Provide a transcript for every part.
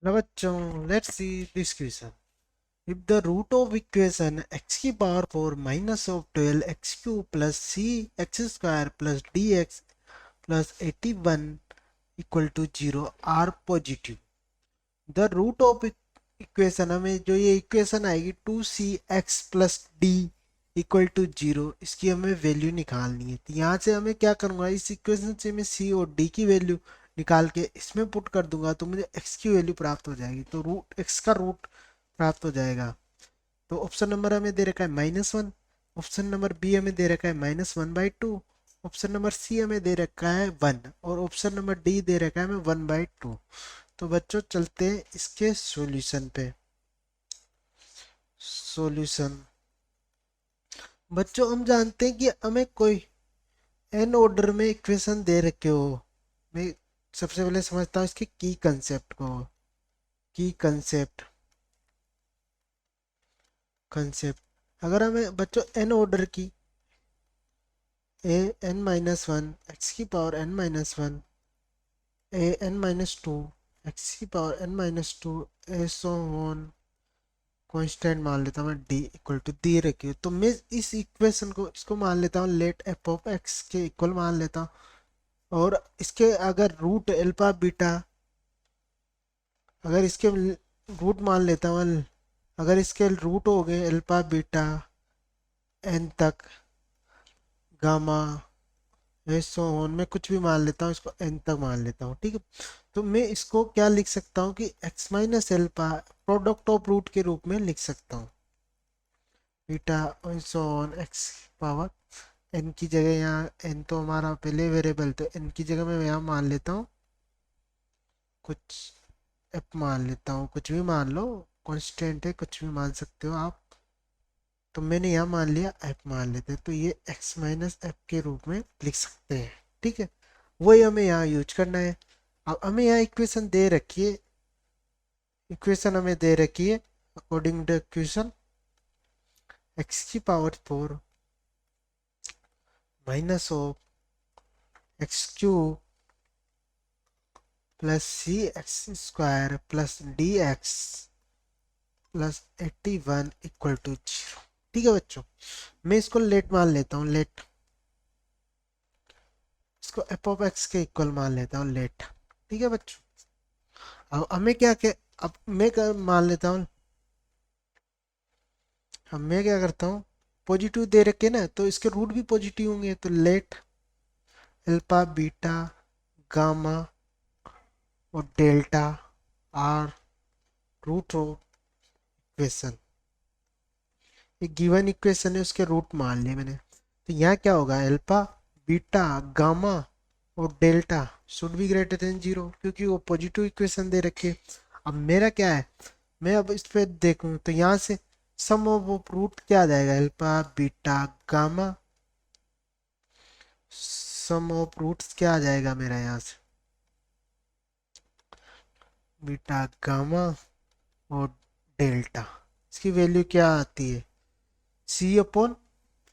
Now bachchon, let's see this question. If the root of equation x की power 4 minus of 12 x cube plus c x square plus dx plus 81 equal to 0 are positive, the root of equation हमें जो ये equation आएगी 2cx plus D equal to 0, इसकी हमें value निकालनी है। तो यहाँ से हमें क्या करूँगा, इस इक्वेशन से मैं c और d की वैल्यू निकाल के इसमें पुट कर दूंगा तो मुझे x की वैल्यू प्राप्त हो जाएगी। तो रूट x का रूट प्राप्त हो जाएगा। तो ऑप्शन नंबर हमें दे रखा है -1, ऑप्शन नंबर बी हमें दे रखा है -1/2, ऑप्शन नंबर सी हमें दे रखा है 1 और ऑप्शन नंबर डी दे रखा है हमें 1/2। तो बच्चों चलते हैं इसके सॉल्यूशन पे। सॉल्यूशन बच्चों हम जानते हैं कि हमें कोई एन ऑर्डर में इक्वेशन दे रखे हो, मैं सबसे पहले समझता हूँ इसके की कंसेप्ट को। की कंसेप्ट अगर हमें बच्चों एन ऑर्डर की a n minus one x की power n minus one a n minus two x की power n minus two a so on constant मान लेता हूँ मैं डी इक्वल टू दी रखी है। तो मैं इस इक्वेशन को इसको मान लेता हूँ लेट एफ ऑफ एक्स के इक्वल मान लेता हूँ, और इसके अगर रूट अल्फा बीटा अगर इसके रूट मान लेता हूँ, अगर इसके रूट हो गए अल्फा बीटा एन तक गामा सो ऑन, मैं कुछ भी मान लेता हूँ, इसको एन तक मान लेता हूँ, ठीक है। तो मैं इसको क्या लिख सकता हूँ कि x minus alpha product of root के रूप में लिख सकता हूँ। Beta so on x power n की जगह, यहाँ एन तो हमारा पहले वेरिएबल, तो एन की जगह मैं यहाँ मान लेता हूँ कुछ एफ मान लेता हूँ, कुछ भी मान लो, कांस्टेंट है कुछ भी मान सकते हो आप। तो मैंने यहाँ मान लिया एफ मान लेते हैं, तो ये एक्स माइनस एफ के रूप में लिख सकते हैं, ठीक है। वही हमें यहाँ यूज करना है। अब हमें यहाँ इक्वेशन दे रखी है, इक्वेशन हमें दे रखी है अकॉर्डिंग टू इक्वेशन एक्स की power 4 minus of x cube plus c x square plus d x plus 81 equal to 0, ठीक है बच्चों। मैं इसको लेट मान लेता हूँ, लेट इसको एफ ऑफ एक्स के इक्वल मान लेता हूँ लेट, ठीक है बच्चों। अब हमें क्या अब मैं मान लेता हूँ, अब मैं क्या करता हूँ, पॉजिटिव दे रखे ना तो इसके रूट भी पॉजिटिव होंगे, तो लेट अल्फा बीटा गामा और delta are root of equation. एक गिवन इक्वेशन है उसके रूट मान लिए मैंने, तो यहाँ क्या होगा, अल्फा बीटा गामा और delta should be greater then 0 क्योंकि वो पॉजिटिव इक्वेशन दे रखे। अब मेरा क्या है, मैं अब इस पे देखूं तो यहाँ से सम ऑफ रूट क्या आ जाएगा, alpha beta gamma, sum of roots क्या आ जाएगा मेरा यहाँ से, बीटा गामा और डेल्टा। इसकी वैल्यू क्या आती है, C upon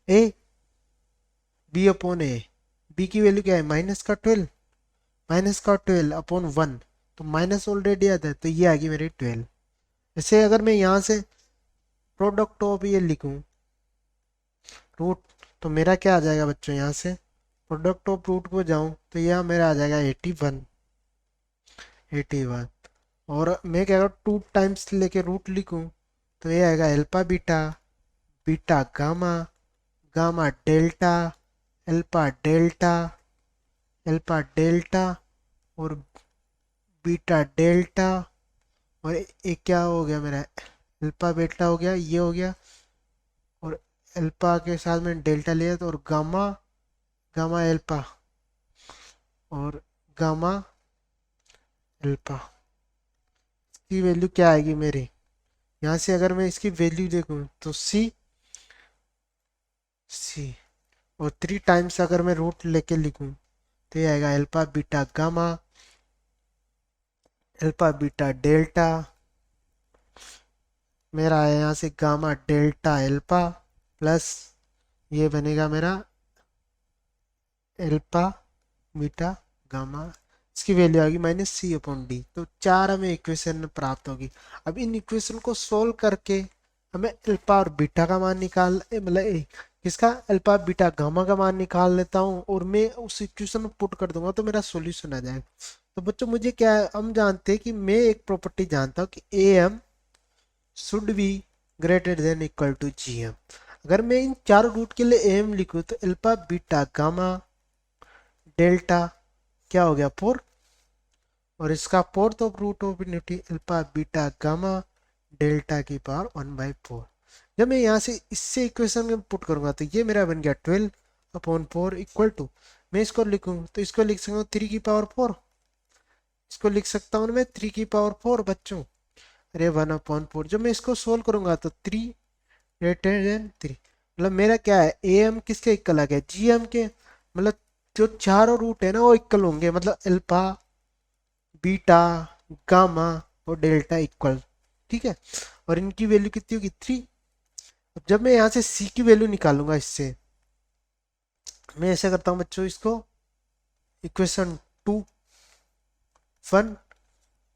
A B upon A, B की वैल्यू क्या है -12, -12 अपॉन 1, तो माइनस ऑलरेडी आता है तो ये आ गई मेरी 12। ऐसे अगर मैं यहाँ से प्रोडक्ट ऑफ ये लिखूं रूट, तो मेरा क्या आ जाएगा बच्चों, यहाँ से प्रोडक्ट ऑफ रूट को जाऊं तो यहाँ मेरा आ जाएगा 81। और मैं क्या करूँ 2 टाइम्स लेके रूट लिखूं तो ये आएगा alpha beta beta gamma gamma delta alpha delta alpha delta और बीटा डेल्टा, और एक क्या हो गया मेरा अल्फा बीटा हो गया, ये हो गया, और अल्फा के साथ में डेल्टा लिया तो, और गामा गामा अल्फा और गामा अल्फा की वैल्यू क्या आएगी मेरी, यहाँ से अगर मैं इसकी वैल्यू देखूँ तो सी सी, और 3 टाइम्स अगर मैं रूट लेके लिखूँ तो ये आएगा alpha beta gamma alpha beta delta, मेरा है यहाँ से गामा डेल्टा अल्फा प्लस ये बनेगा मेरा अल्फा बीटा गामा इसकी वैल्यू आ गई -c/d। तो 4 हमें इक्वेशन प्राप्त होगी। अब इन इक्वेशन को सोल्व करके हमें अल्फा और बीटा का मान किसका, अल्फा बीटा गामा का मान निकाल लेता हूँ और मैं उस इक्वेशन में पुट कर दूंगा तो मेरा सॉल्यूशन आ जाएगा। तो बच्चों मुझे क्या है, हम जानते हैं कि मैं एक प्रॉपर्टी जानता हूँ कि am should be greater than equal to gm। अगर मैं इन चारों रूट के लिए am लिखूँ तो अल्फा बीटा गामा डेल्टा क्या हो गया 4, और इसका fourth of root of unity alpha beta gamma delta की पावर 1/4। जब मैं यहाँ से इससे इक्वेशन में पुट करूंगा तो ये मेरा बन गया 12/4 इक्वल टू, मैं इसको लिखूँ तो इसको लिख सकता हूँ 3 की पावर 4, इसको लिख सकता हूँ मैं 3 की पावर 4 बच्चों, अरे 1/4। जब मैं इसको सोल्व करूंगा तो 3 ग्रेटर देन 3, मतलब मेरा क्या है, ए एम किसके इक्वल आ गया, जी एम के। मतलब जो चारों रूट है ना वो इक्वल होंगे, मतलब अल्फा बीटा गामा और डेल्टा इक्वल, ठीक है। और इनकी वैल्यू कितनी होगी 3। जब मैं यहाँ से सी की वैल्यू निकालूंगा इससे, मैं ऐसा करता हूँ बच्चों, इसको इक्वेशन 2 1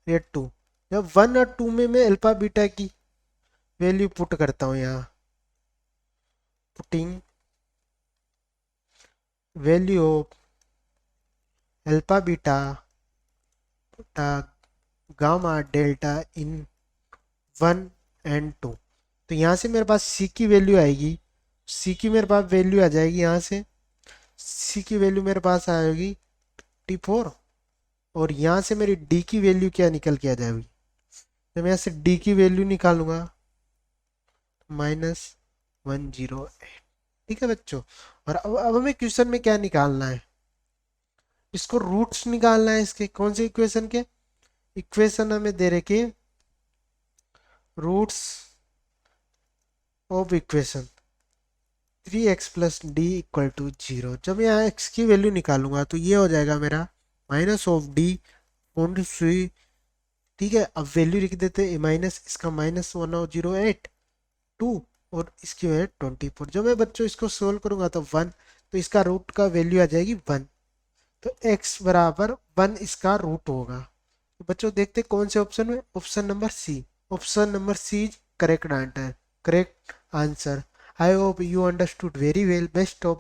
या 2, जब 1 और 2 में मैं अल्फा बीटा की वैल्यू पुट करता हूँ, यहाँ putting value of alpha beta gamma delta in 1 and 2, तो यहाँ से मेरे पास सी की वैल्यू आएगी, सी की मेरे पास वैल्यू आ जाएगी, यहाँ से सी की वैल्यू मेरे पास आएगी 24, और यहाँ से मेरी डी की वैल्यू क्या निकल के आ जाएगी, तो मैं यहाँ से डी की वैल्यू निकालूंगा -108। ठीक है बच्चों। और अब हमें क्वेश्चन में क्या निकालना है, इसको रूट्स निकालना है इसके, कौन से इक्वेशन के, इक्वेशन हमें दे रखे roots of equation 3x plus D equal to 0। जब मैं यहाँ x की वैल्यू निकालूंगा तो ये हो जाएगा मेरा -d पॉइंट सी, ठीक है। अब वैल्यू लिख देते हैं माइनस, इसका -1008 2 और इसकी है 24। जब मैं बच्चों इसको सोल्व करूंगा तो 1, तो इसका रूट का वैल्यू आ जाएगी 1, तो x बराबर 1 इसका रूट होगा। तो बच्चों देखते कौन से ऑप्शन में, option number C, option number C is correct answer, correct answer. I hope you understood very well. Best of